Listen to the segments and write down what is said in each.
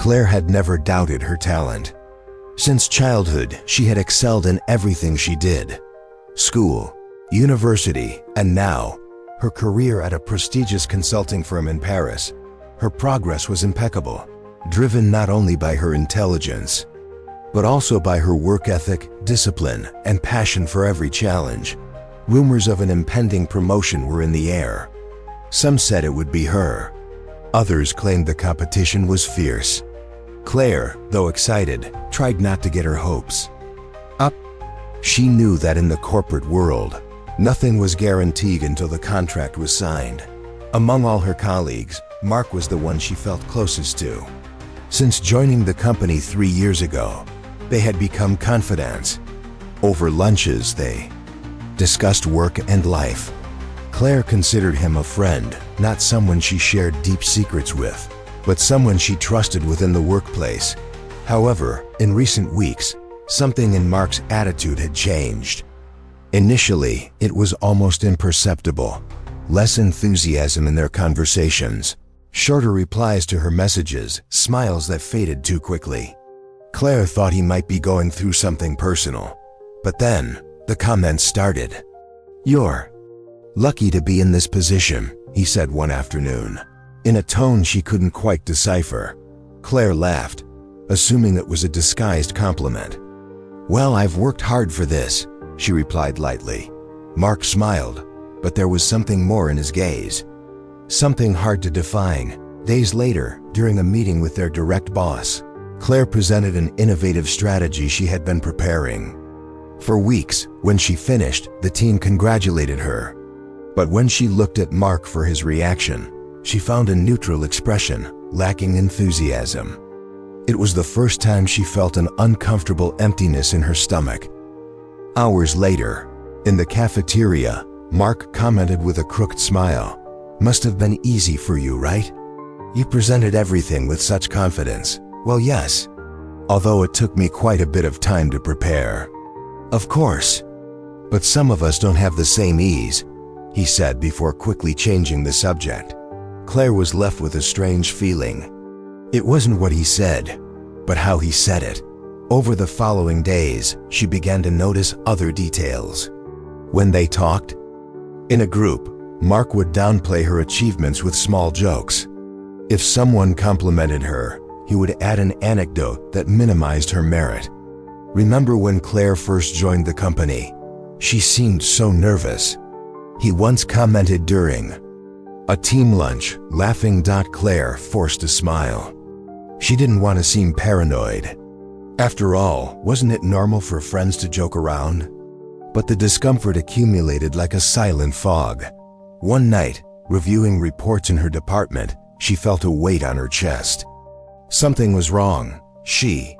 Claire had never doubted her talent. Since childhood, she had excelled in everything she did. School, university, and now, her career at a prestigious consulting firm in Paris. Her progress was impeccable, driven not only by her intelligence, but also by her work ethic, discipline, and passion for every challenge. Rumors of an impending promotion were in the air. Some said it would be her. Others claimed the competition was fierce. Claire, though excited, tried not to get her hopes up. She knew that in the corporate world, nothing was guaranteed until the contract was signed. Among all her colleagues, Mark was the one she felt closest to. Since joining the company 3 years ago, they had become confidants. Over lunches, they discussed work and life. Claire considered him a friend, not someone she shared deep secrets with, but someone she trusted within the workplace. However, in recent weeks, something in Mark's attitude had changed. Initially, it was almost imperceptible. Less enthusiasm in their conversations, shorter replies to her messages, smiles that faded too quickly. Claire thought he might be going through something personal. But then, the comments started. "You're lucky to be in this position," he said one afternoon, in a tone she couldn't quite decipher. Claire laughed, assuming it was a disguised compliment. "Well, I've worked hard for this," she replied lightly. Mark smiled, but there was something more in his gaze. Something hard to define. Days later, during a meeting with their direct boss, Claire presented an innovative strategy she had been preparing. For weeks, when she finished, the team congratulated her. But when she looked at Mark for his reaction, she found a neutral expression, lacking enthusiasm. It was the first time she felt an uncomfortable emptiness in her stomach. Hours later, in the cafeteria, Mark commented with a crooked smile, "Must have been easy for you, right? You presented everything with such confidence." "Well, yes. Although it took me quite a bit of time to prepare." "Of course. But some of us don't have the same ease," he said before quickly changing the subject. Claire was left with a strange feeling. It wasn't what he said, but how he said it. Over the following days, she began to notice other details. When they talked in a group, Mark would downplay her achievements with small jokes. If someone complimented her, he would add an anecdote that minimized her merit. Remember when Claire first joined the company? She seemed so nervous. He once commented during a team lunch, laughing. Claire forced a smile. She didn't want to seem paranoid. After all, wasn't it normal for friends to joke around? But the discomfort accumulated like a silent fog. One night, reviewing reports in her department, she felt a weight on her chest. Something was wrong. She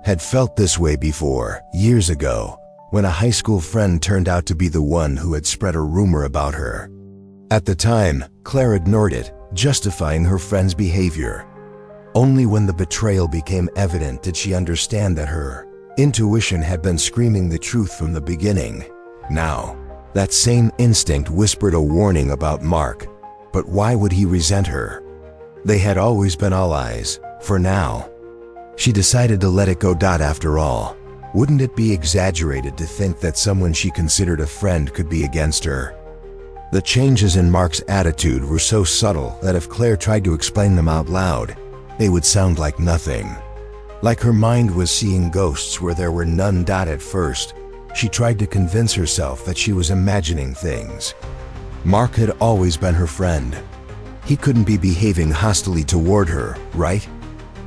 had felt this way before, years ago, when a high school friend turned out to be the one who had spread a rumor about her. At the time, Claire ignored it, justifying her friend's behavior. Only when the betrayal became evident did she understand that her intuition had been screaming the truth from the beginning. Now, that same instinct whispered a warning about Mark. But why would he resent her? They had always been allies, for now. She decided to let it go. After all, wouldn't it be exaggerated to think that someone she considered a friend could be against her? The changes in Mark's attitude were so subtle that if Claire tried to explain them out loud, they would sound like nothing. Like her mind was seeing ghosts where there were none. At first, she tried to convince herself that she was imagining things. Mark had always been her friend. He couldn't be behaving hostilely toward her, right?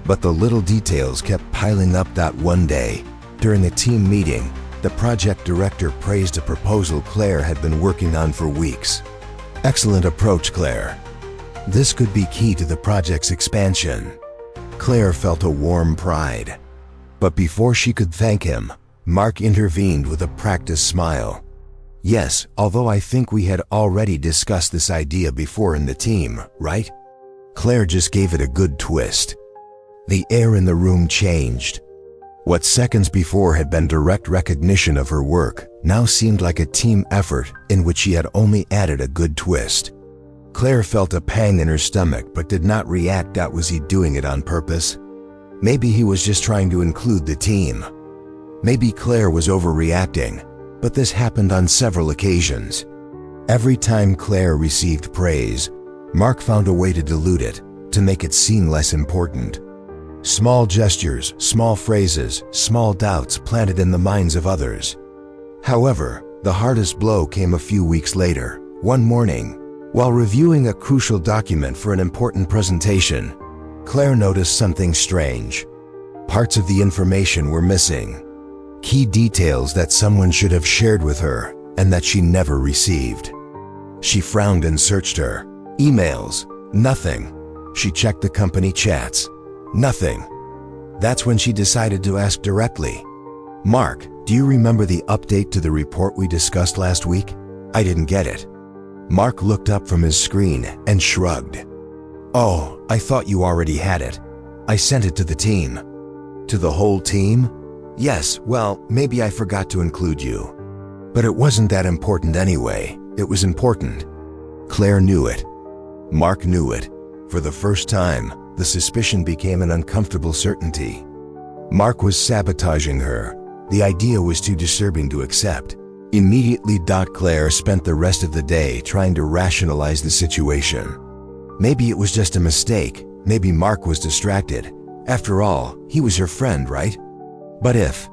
But the little details kept piling up. One day, during a team meeting, the project director praised a proposal Claire had been working on for weeks. "Excellent approach, Claire. This could be key to the project's expansion." Claire felt a warm pride. But before she could thank him, Mark intervened with a practiced smile. "Yes, although I think we had already discussed this idea before in the team, right?" Claire just gave it a good twist. The air in the room changed. What seconds before had been direct recognition of her work now seemed like a team effort in which she had only added a good twist. Claire felt a pang in her stomach but did not react. Was he doing it on purpose? Maybe he was just trying to include the team. Maybe Claire was overreacting, but this happened on several occasions. Every time Claire received praise, Mark found a way to dilute it, to make it seem less important. Small gestures, small phrases, small doubts planted in the minds of others. However, the hardest blow came a few weeks later. One morning, while reviewing a crucial document for an important presentation, Claire noticed something strange. Parts of the information were missing. Key details that someone should have shared with her and that she never received. She frowned and searched her emails. Nothing. She checked the company chats. Nothing. That's when she decided to ask directly, "Mark, do you remember the update to the report we discussed last week? I didn't get it." Mark looked up from his screen and shrugged. "Oh, I thought you already had it. I sent it to the team." "To the whole team?" "Yes, well, maybe I forgot to include you. But it wasn't that important anyway. It was important." Claire knew it. Mark knew it. For the first time, the suspicion became an uncomfortable certainty. Mark was sabotaging her. The idea was too disturbing to accept. Immediately, Claire spent the rest of the day trying to rationalize the situation. Maybe it was just a mistake. Maybe Mark was distracted. After all, he was her friend, right? But if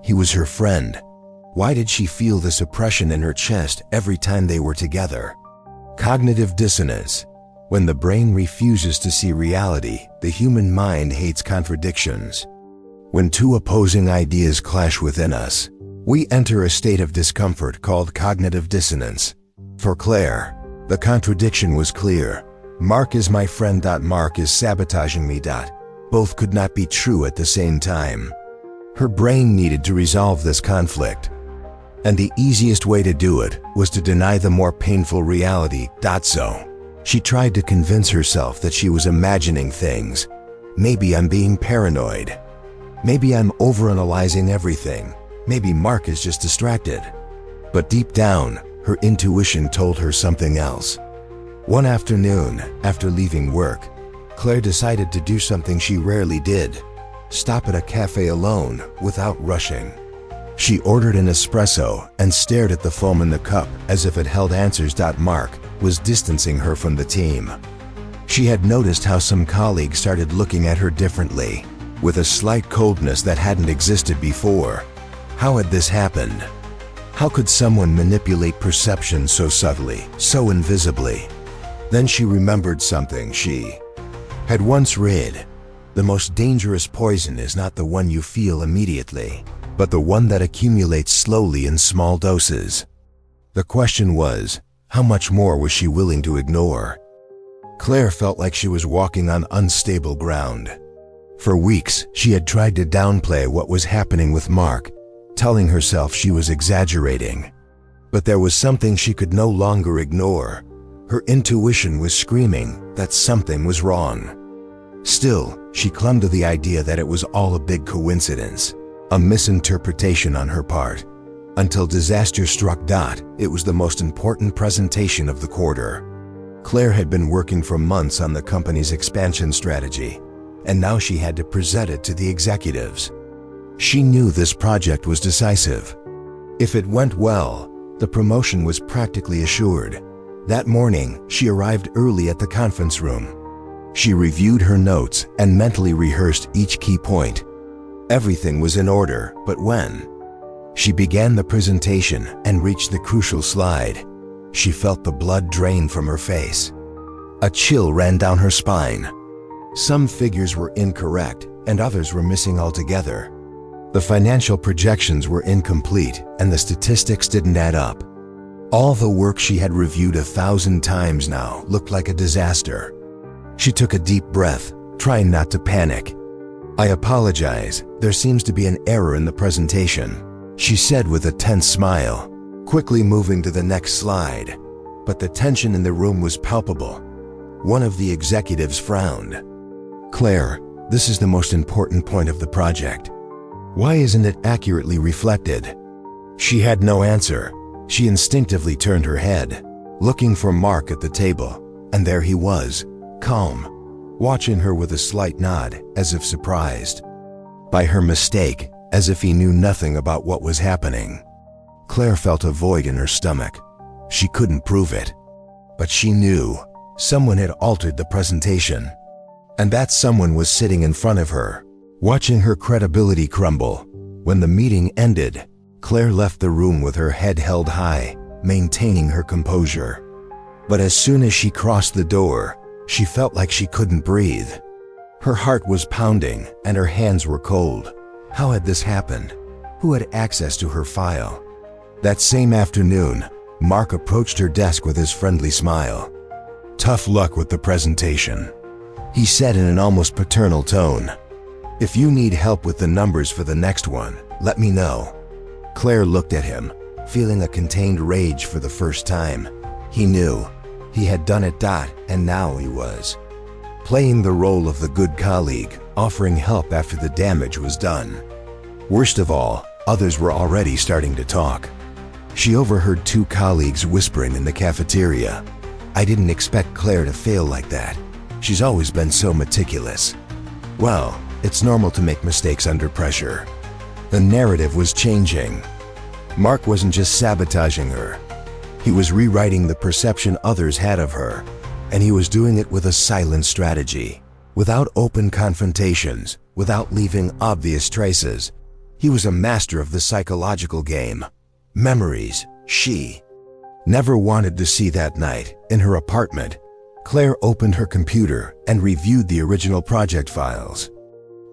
he was her friend, why did she feel this oppression in her chest every time they were together? Cognitive dissonance. When the brain refuses to see reality, the human mind hates contradictions. When two opposing ideas clash within us, we enter a state of discomfort called cognitive dissonance. For Claire, the contradiction was clear. Mark is my friend. Mark is sabotaging me. Both could not be true at the same time. Her brain needed to resolve this conflict. And the easiest way to do it was to deny the more painful reality. So, she tried to convince herself that she was imagining things. Maybe I'm being paranoid. Maybe I'm overanalyzing everything. Maybe Mark is just distracted. But deep down, her intuition told her something else. One afternoon, after leaving work, Claire decided to do something she rarely did: stop at a cafe alone without rushing. She ordered an espresso and stared at the foam in the cup as if it held answers. Mark was distancing her from the team. She had noticed how some colleagues started looking at her differently, with a slight coldness that hadn't existed before. How had this happened? How could someone manipulate perception so subtly, so invisibly? Then she remembered something she had once read. The most dangerous poison is not the one you feel immediately, but the one that accumulates slowly in small doses. The question was, how much more was she willing to ignore? Claire felt like she was walking on unstable ground. For weeks, she had tried to downplay what was happening with Mark, telling herself she was exaggerating. But there was something she could no longer ignore. Her intuition was screaming that something was wrong. Still, she clung to the idea that it was all a big coincidence, a misinterpretation on her part. Until disaster struck. It was the most important presentation of the quarter. Claire had been working for months on the company's expansion strategy, and now she had to present it to the executives. She knew this project was decisive. If it went well, the promotion was practically assured. That morning, she arrived early at the conference room. She reviewed her notes and mentally rehearsed each key point. Everything was in order, but when she began the presentation and reached the crucial slide, she felt the blood drain from her face. A chill ran down her spine. Some figures were incorrect and others were missing altogether. The financial projections were incomplete and the statistics didn't add up. All the work she had reviewed 1,000 times now looked like a disaster. She took a deep breath, trying not to panic. "I apologize, there seems to be an error in the presentation," she said with a tense smile, quickly moving to the next slide. But the tension in the room was palpable. One of the executives frowned. "Claire, this is the most important point of the project. Why isn't it accurately reflected?" She had no answer. She instinctively turned her head, looking for Mark at the table, and there he was, calm, watching her with a slight nod, as if surprised by her mistake, as if he knew nothing about what was happening. Claire felt a void in her stomach. She couldn't prove it, but she knew someone had altered the presentation, and that someone was sitting in front of her, watching her credibility crumble. When the meeting ended, Claire left the room with her head held high, maintaining her composure. But as soon as she crossed the door, she felt like she couldn't breathe. Her heart was pounding and her hands were cold. How had this happened? Who had access to her file? That same afternoon, Mark approached her desk with his friendly smile. "Tough luck with the presentation," he said in an almost paternal tone. "If you need help with the numbers for the next one, let me know." Claire looked at him, feeling a contained rage for the first time. He knew he had done it, and now he was playing the role of the good colleague, offering help after the damage was done. Worst of all, others were already starting to talk. She overheard two colleagues whispering in the cafeteria. "I didn't expect Claire to fail like that. She's always been so meticulous." Well, it's normal to make mistakes under pressure. The narrative was changing. Mark wasn't just sabotaging her. He was rewriting the perception others had of her, and he was doing it with a silent strategy. Without open confrontations, without leaving obvious traces. He was a master of the psychological game. Memories, she never wanted to see. That night, in her apartment, Claire opened her computer and reviewed the original project files.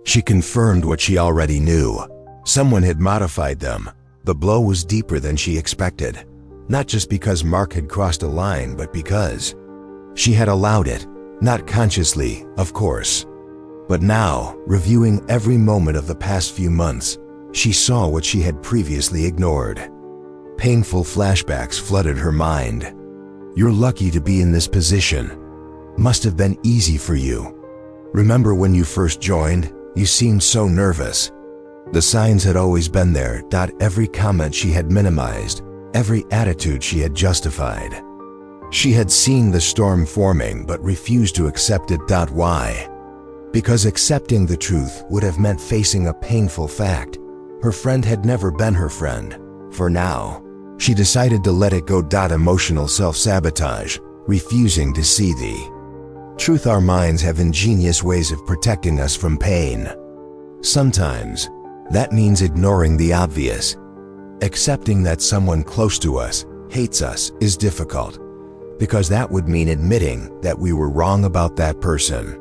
She confirmed what she already knew. Someone had modified them. The blow was deeper than she expected. Not just because Mark had crossed a line, but because she had allowed it. Not consciously, of course. But now, reviewing every moment of the past few months, she saw what she had previously ignored. Painful flashbacks flooded her mind. "You're lucky to be in this position. Must have been easy for you. Remember when you first joined? You seemed so nervous." The signs had always been there. Every comment she had minimized, every attitude she had justified. She had seen the storm forming but refused to accept it. Why? Because accepting the truth would have meant facing a painful fact. Her friend had never been her friend. For now, she decided to let it go. Emotional self-sabotage, refusing to see the truth. Our minds have ingenious ways of protecting us from pain. Sometimes, that means ignoring the obvious. Accepting that someone close to us hates us is difficult, because that would mean admitting that we were wrong about that person,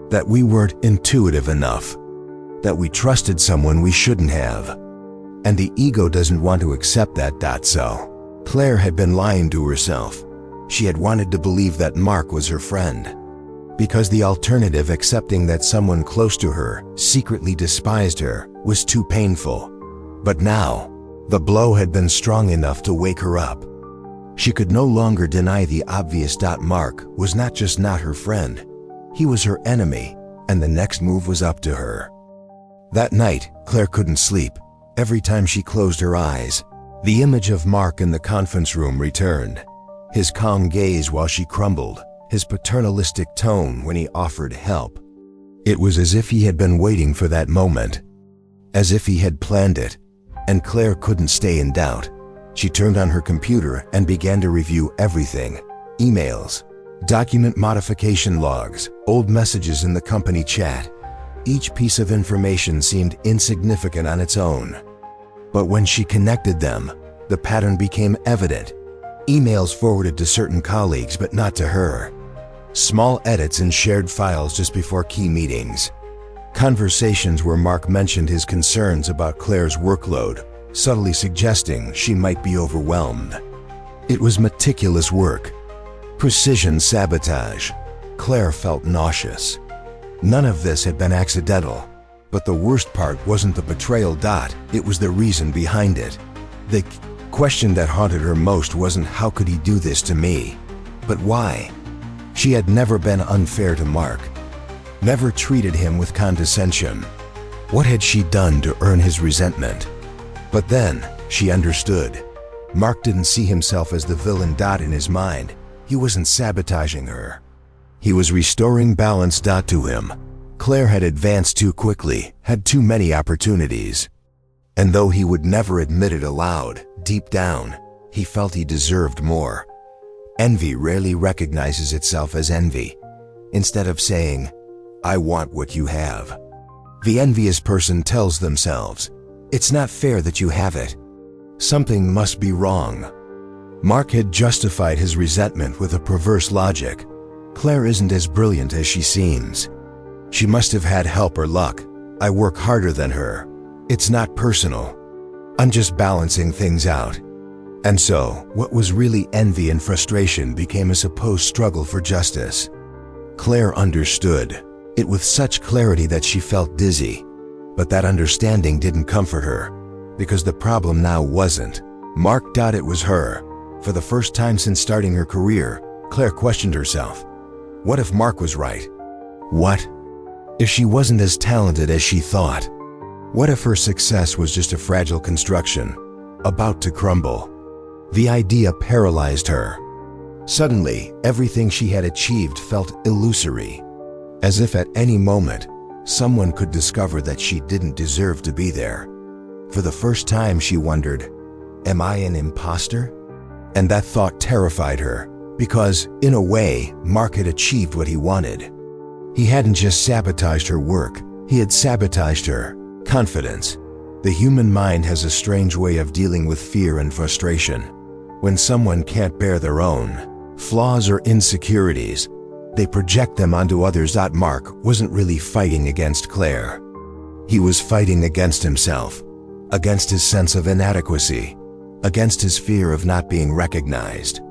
that we weren't intuitive enough, that we trusted someone we shouldn't have. And the ego doesn't want to accept that. So, Claire had been lying to herself. She had wanted to believe that Mark was her friend, because the alternative, accepting that someone close to her secretly despised her, was too painful. But now, the blow had been strong enough to wake her up. She could no longer deny the obvious. Mark was not just not her friend, he was her enemy, and the next move was up to her. That night, Claire couldn't sleep. Every time she closed her eyes, the image of Mark in the conference room returned. His calm gaze while she crumbled, his paternalistic tone when he offered help. It was as if he had been waiting for that moment, as if he had planned it, and Claire couldn't stay in doubt. She turned on her computer and began to review everything: emails, document modification logs, old messages in the company chat. Each piece of information seemed insignificant on its own. But when she connected them, the pattern became evident. Emails forwarded to certain colleagues but not to her. Small edits in shared files just before key meetings. Conversations where Mark mentioned his concerns about Claire's workload, subtly suggesting she might be overwhelmed. It was meticulous work. Precision sabotage. Claire felt nauseous. None of this had been accidental. But the worst part wasn't the betrayal. It was the reason behind it. The question that haunted her most wasn't how could he do this to me, but why? She had never been unfair to Mark, never treated him with condescension. What had she done to earn his resentment? But then, she understood. Mark didn't see himself as the villain. In his mind, he wasn't sabotaging her. He was restoring balance. To him, Claire had advanced too quickly, had too many opportunities. And though he would never admit it aloud, deep down, he felt he deserved more. Envy rarely recognizes itself as envy. Instead of saying, "I want what you have," the envious person tells themselves, "It's not fair that you have it. Something must be wrong." Mark had justified his resentment with a perverse logic. Claire isn't as brilliant as she seems. She must have had help or luck. I work harder than her. It's not personal. I'm just balancing things out. And so, what was really envy and frustration became a supposed struggle for justice. Claire understood it with such clarity that she felt dizzy. But that understanding didn't comfort her, because the problem now wasn't Mark. It was her. For the first time since starting her career, Claire questioned herself. What if Mark was right? What if she wasn't as talented as she thought? What if her success was just a fragile construction, about to crumble? The idea paralyzed her. Suddenly, everything she had achieved felt illusory, as if at any moment, someone could discover that she didn't deserve to be there. For the first time, she wondered, am I an imposter? And that thought terrified her, because, in a way, Mark had achieved what he wanted. He hadn't just sabotaged her work, he had sabotaged her confidence. The human mind has a strange way of dealing with fear and frustration. When someone can't bear their own flaws or insecurities, they project them onto others. Mark wasn't really fighting against Claire. He was fighting against himself, against his sense of inadequacy, against his fear of not being recognized,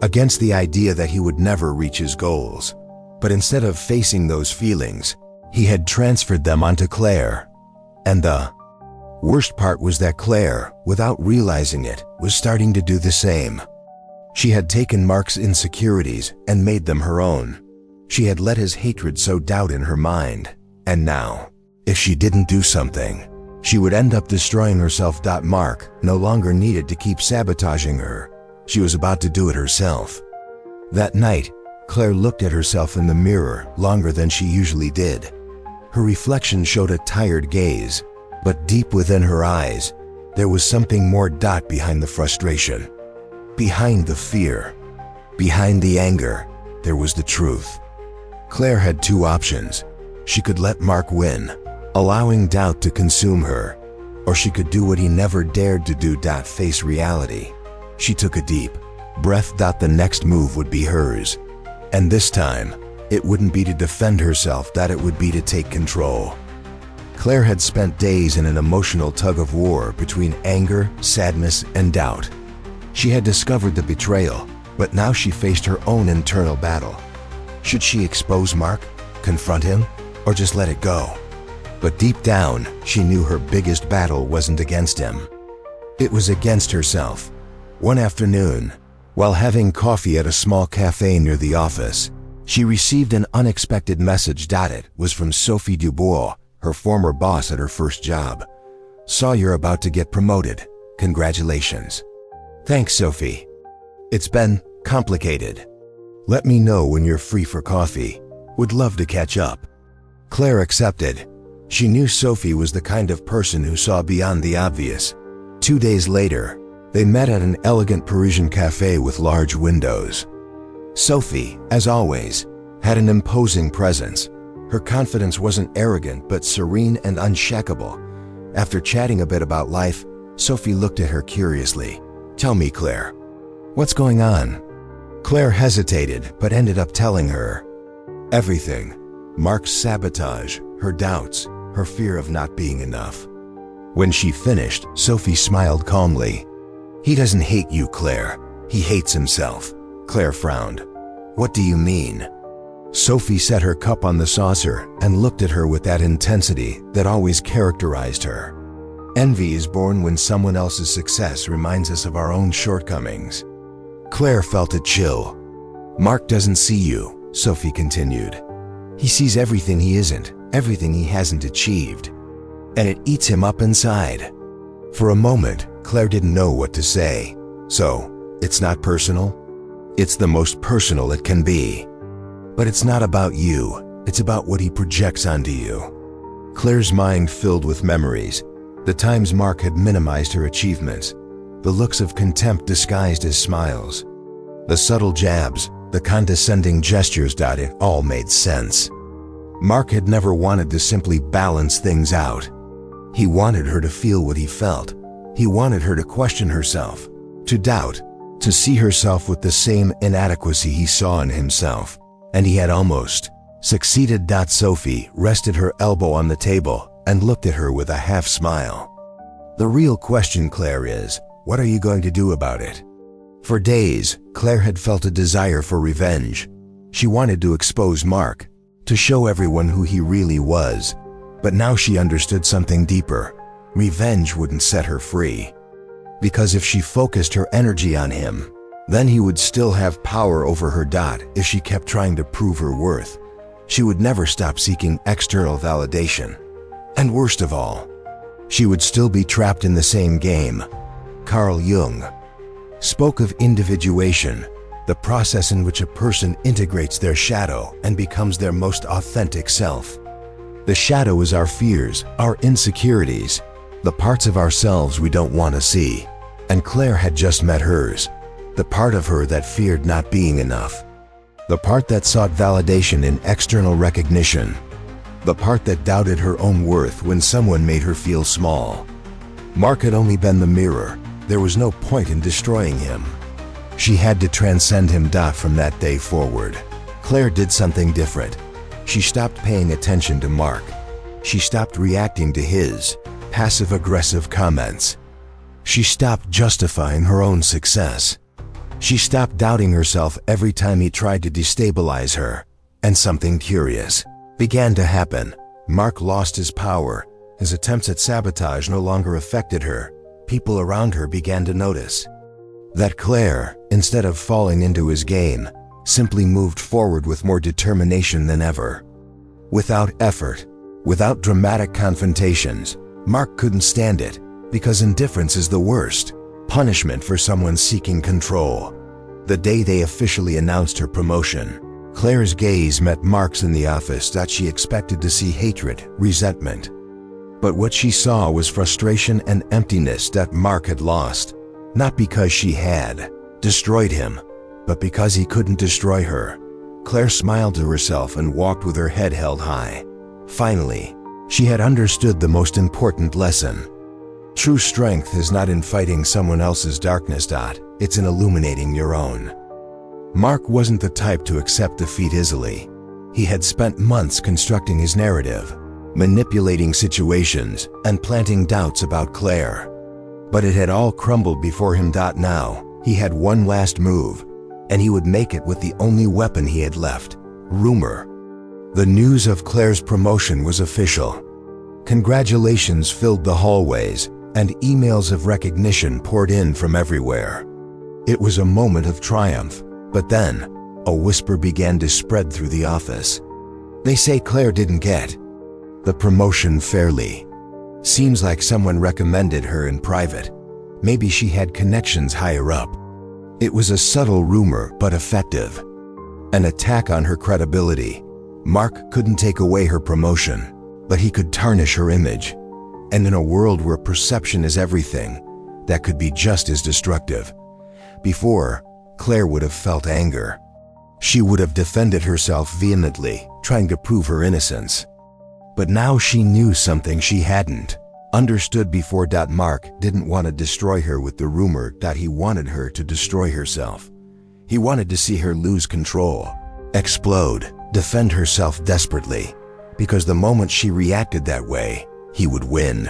against the idea that he would never reach his goals. But instead of facing those feelings, he had transferred them onto Claire. And the worst part was that Claire, without realizing it, was starting to do the same. She had taken Mark's insecurities and made them her own. She had let his hatred sow doubt in her mind. And now, if she didn't do something, she would end up destroying herself. Mark no longer needed to keep sabotaging her. She was about to do it herself. That night, Claire looked at herself in the mirror longer than she usually did. Her reflection showed a tired gaze, but deep within her eyes, there was something more. Behind the frustration, behind the fear, behind the anger, there was the truth. Claire had two options. She could let Mark win, allowing doubt to consume her, or she could do what he never dared to do. Face reality. She took a deep breath. The next move would be hers. And this time, it wouldn't be to defend herself, it would be to take control. Claire had spent days in an emotional tug-of-war between anger, sadness, and doubt. She had discovered the betrayal, but now she faced her own internal battle. Should she expose Mark, confront him, or just let it go? But deep down, she knew her biggest battle wasn't against him. It was against herself. One afternoon, while having coffee at a small cafe near the office, she received an unexpected message. It was from Sophie Dubois, her former boss at her first job. "Saw you're about to get promoted. Congratulations." "Thanks, Sophie. It's been complicated. Let me know when you're free for coffee. Would love to catch up." Claire accepted. She knew Sophie was the kind of person who saw beyond the obvious. 2 days later, they met at an elegant Parisian cafe with large windows. Sophie, as always, had an imposing presence. Her confidence wasn't arrogant but serene and unshakable. After chatting a bit about life, Sophie looked at her curiously. "Tell me, Claire, what's going on?" Claire hesitated but ended up telling her everything. Mark's sabotage, her doubts, her fear of not being enough. When she finished, Sophie smiled calmly. "He doesn't hate you, Claire. He hates himself." Claire frowned. "What do you mean?" Sophie set her cup on the saucer and looked at her with that intensity that always characterized her. Envy is born when someone else's success reminds us of our own shortcomings. Claire felt a chill. "Mark doesn't see you," Sophie continued. "He sees everything he isn't, everything he hasn't achieved. And it eats him up inside." For a moment, Claire didn't know what to say. "So, it's not personal?" "It's the most personal it can be." But it's not about you, it's about what he projects onto you. Claire's mind filled with memories, the times Mark had minimized her achievements, the looks of contempt disguised as smiles, the subtle jabs, the condescending gestures. It all made sense. Mark had never wanted to simply balance things out. He wanted her to feel what he felt. He wanted her to question herself, to doubt, to see herself with the same inadequacy he saw in himself. And he had almost succeeded. Sophie rested her elbow on the table and looked at her with a half smile. The real question, Claire, is, what are you going to do about it? For days, Claire had felt a desire for revenge. She wanted to expose Mark, to show everyone who he really was. But now she understood something deeper. Revenge wouldn't set her free. Because if she focused her energy on him, then he would still have power over her. If she kept trying to prove her worth, she would never stop seeking external validation. And worst of all, she would still be trapped in the same game. Carl Jung spoke of individuation, the process in which a person integrates their shadow and becomes their most authentic self. The shadow is our fears, our insecurities, the parts of ourselves we don't want to see. And Claire had just met hers, the part of her that feared not being enough, the part that sought validation in external recognition, the part that doubted her own worth when someone made her feel small. Mark had only been the mirror. There was no point in destroying him. She had to transcend him. From that day forward, Claire did something different. She stopped paying attention to Mark. She stopped reacting to his passive-aggressive comments. She stopped justifying her own success. She stopped doubting herself every time he tried to destabilize her. And something curious began to happen. Mark lost his power. His attempts at sabotage no longer affected her. People around her began to notice that Claire, instead of falling into his game, simply moved forward with more determination than ever. Without effort, without dramatic confrontations, Mark couldn't stand it, because indifference is the worst punishment for someone seeking control. The day they officially announced her promotion, Claire's gaze met Mark's in the office. She expected to see hatred, resentment. But what she saw was frustration and emptiness. Mark had lost, not because she had destroyed him, but because he couldn't destroy her. Claire smiled to herself and walked with her head held high. Finally, she had understood the most important lesson. True strength is not in fighting someone else's darkness. It's in illuminating your own. Mark wasn't the type to accept defeat easily. He had spent months constructing his narrative, manipulating situations, and planting doubts about Claire. But it had all crumbled before him. Now, he had one last move, and he would make it with the only weapon he had left: rumor. The news of Claire's promotion was official. Congratulations filled the hallways, and emails of recognition poured in from everywhere. It was a moment of triumph, but then, a whisper began to spread through the office. They say Claire didn't get the promotion fairly. Seems like someone recommended her in private. Maybe she had connections higher up. It was a subtle rumor, but effective. An attack on her credibility. Mark couldn't take away her promotion, but he could tarnish her image. And in a world where perception is everything, that could be just as destructive. Before, Claire would have felt anger. She would have defended herself vehemently, trying to prove her innocence. But now she knew something she hadn't understood before. Mark didn't want to destroy her with the rumor. He wanted her to destroy herself. He wanted to see her lose control, explode, defend herself desperately, because the moment she reacted that way, he would win.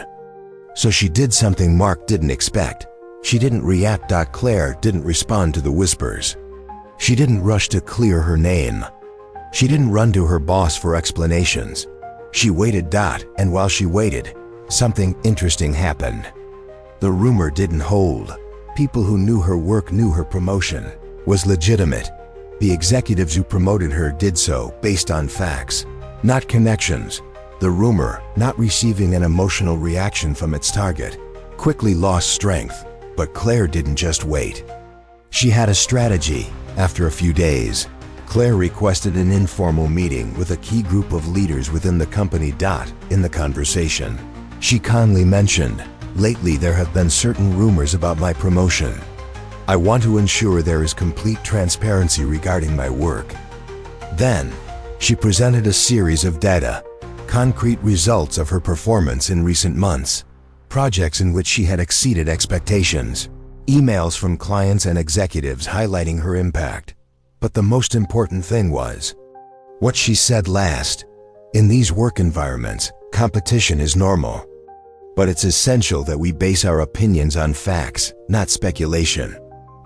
So she did something Mark didn't expect. She didn't react. Claire didn't respond to the whispers. She didn't rush to clear her name. She didn't run to her boss for explanations. She waited. And while she waited, something interesting happened. The rumor didn't hold. People who knew her work knew her promotion was legitimate. The executives who promoted her did so based on facts, not connections. The rumor, not receiving an emotional reaction from its target, quickly lost strength. But Claire didn't just wait. She had a strategy. After a few days, Claire requested an informal meeting with a key group of leaders within the company. In the conversation, she calmly mentioned, "Lately there have been certain rumors about my promotion. I want to ensure there is complete transparency regarding my work." Then, she presented a series of data, concrete results of her performance in recent months, projects in which she had exceeded expectations, emails from clients and executives highlighting her impact. But the most important thing was what she said last. "In these work environments, competition is normal. But it's essential that we base our opinions on facts, not speculation.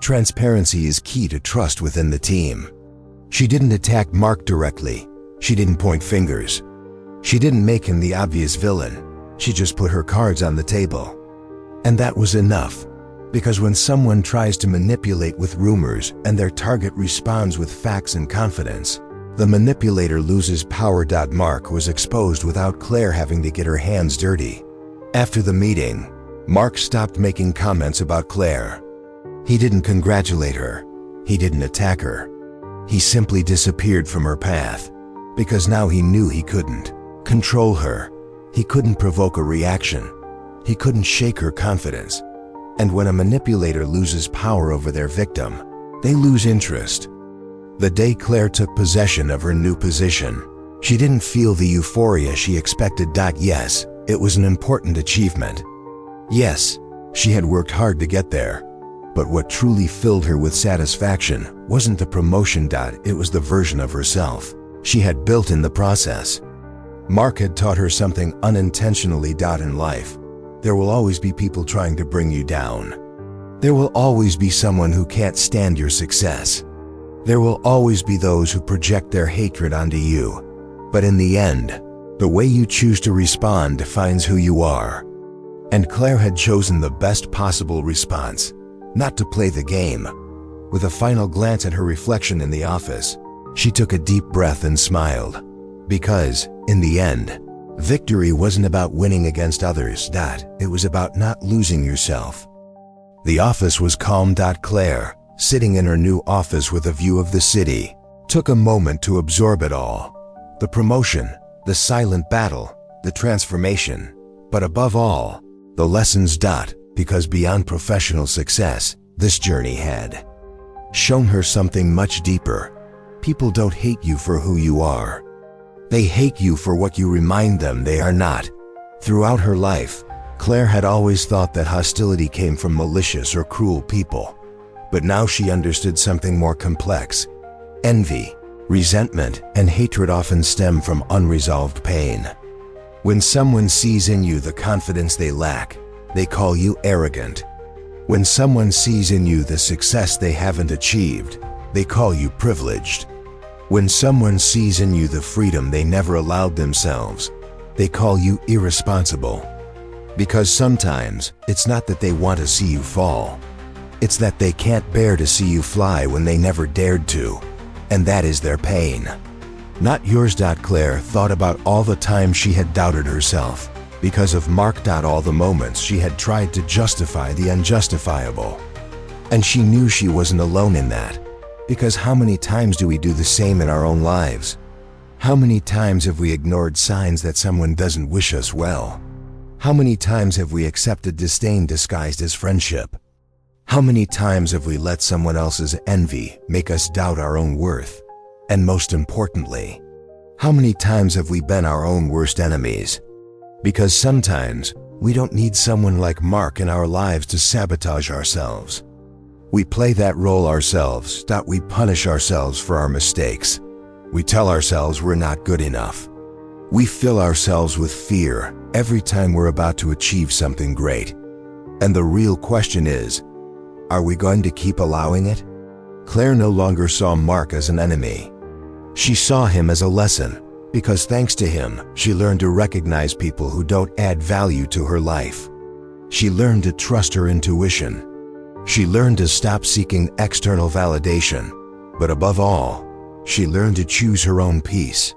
Transparency is key to trust within the team." She didn't attack Mark directly. She didn't point fingers. She didn't make him the obvious villain. She just put her cards on the table. And that was enough. Because when someone tries to manipulate with rumors and their target responds with facts and confidence, the manipulator loses power. Mark was exposed without Claire having to get her hands dirty. After the meeting, Mark stopped making comments about Claire. He didn't congratulate her. He didn't attack her. He simply disappeared from her path, because now he knew he couldn't control her. He couldn't provoke a reaction. He couldn't shake her confidence. And when a manipulator loses power over their victim, they lose interest. The day Claire took possession of her new position, she didn't feel the euphoria she expected. Yes, it was an important achievement. Yes, she had worked hard to get there. But what truly filled her with satisfaction wasn't the promotion. It was the version of herself she had built in the process. Mark had taught her something unintentionally. In life, there will always be people trying to bring you down. There will always be someone who can't stand your success. There will always be those who project their hatred onto you. But in the end, the way you choose to respond defines who you are. And Claire had chosen the best possible response, not to play the game. With a final glance at her reflection in the office, she took a deep breath and smiled. Because, in the end, victory wasn't about winning against others. It was about not losing yourself. The office was calm. Claire, sitting in her new office with a view of the city, took a moment to absorb it all. The promotion, the silent battle, the transformation, but above all, the lessons. Because beyond professional success, this journey had shown her something much deeper. People don't hate you for who you are. They hate you for what you remind them they are not. Throughout her life, Claire had always thought that hostility came from malicious or cruel people. But now she understood something more complex. Envy, resentment, and hatred often stem from unresolved pain. When someone sees in you the confidence they lack, they call you arrogant. When someone sees in you the success they haven't achieved, they call you privileged. When someone sees in you the freedom they never allowed themselves, they call you irresponsible. Because sometimes, it's not that they want to see you fall. It's that they can't bear to see you fly when they never dared to. And that is their pain. Not yours. Claire thought about all the times she had doubted herself. Because of Mark. All the moments she had tried to justify the unjustifiable. And she knew she wasn't alone in that. Because how many times do we do the same in our own lives? How many times have we ignored signs that someone doesn't wish us well? How many times have we accepted disdain disguised as friendship? How many times have we let someone else's envy make us doubt our own worth? And most importantly, how many times have we been our own worst enemies? Because sometimes, we don't need someone like Mark in our lives to sabotage ourselves. We play that role ourselves. We punish ourselves for our mistakes. We tell ourselves we're not good enough. We fill ourselves with fear every time we're about to achieve something great. And the real question is, are we going to keep allowing it? Claire no longer saw Mark as an enemy. She saw him as a lesson, because thanks to him, she learned to recognize people who don't add value to her life. She learned to trust her intuition. She learned to stop seeking external validation. But above all, she learned to choose her own peace.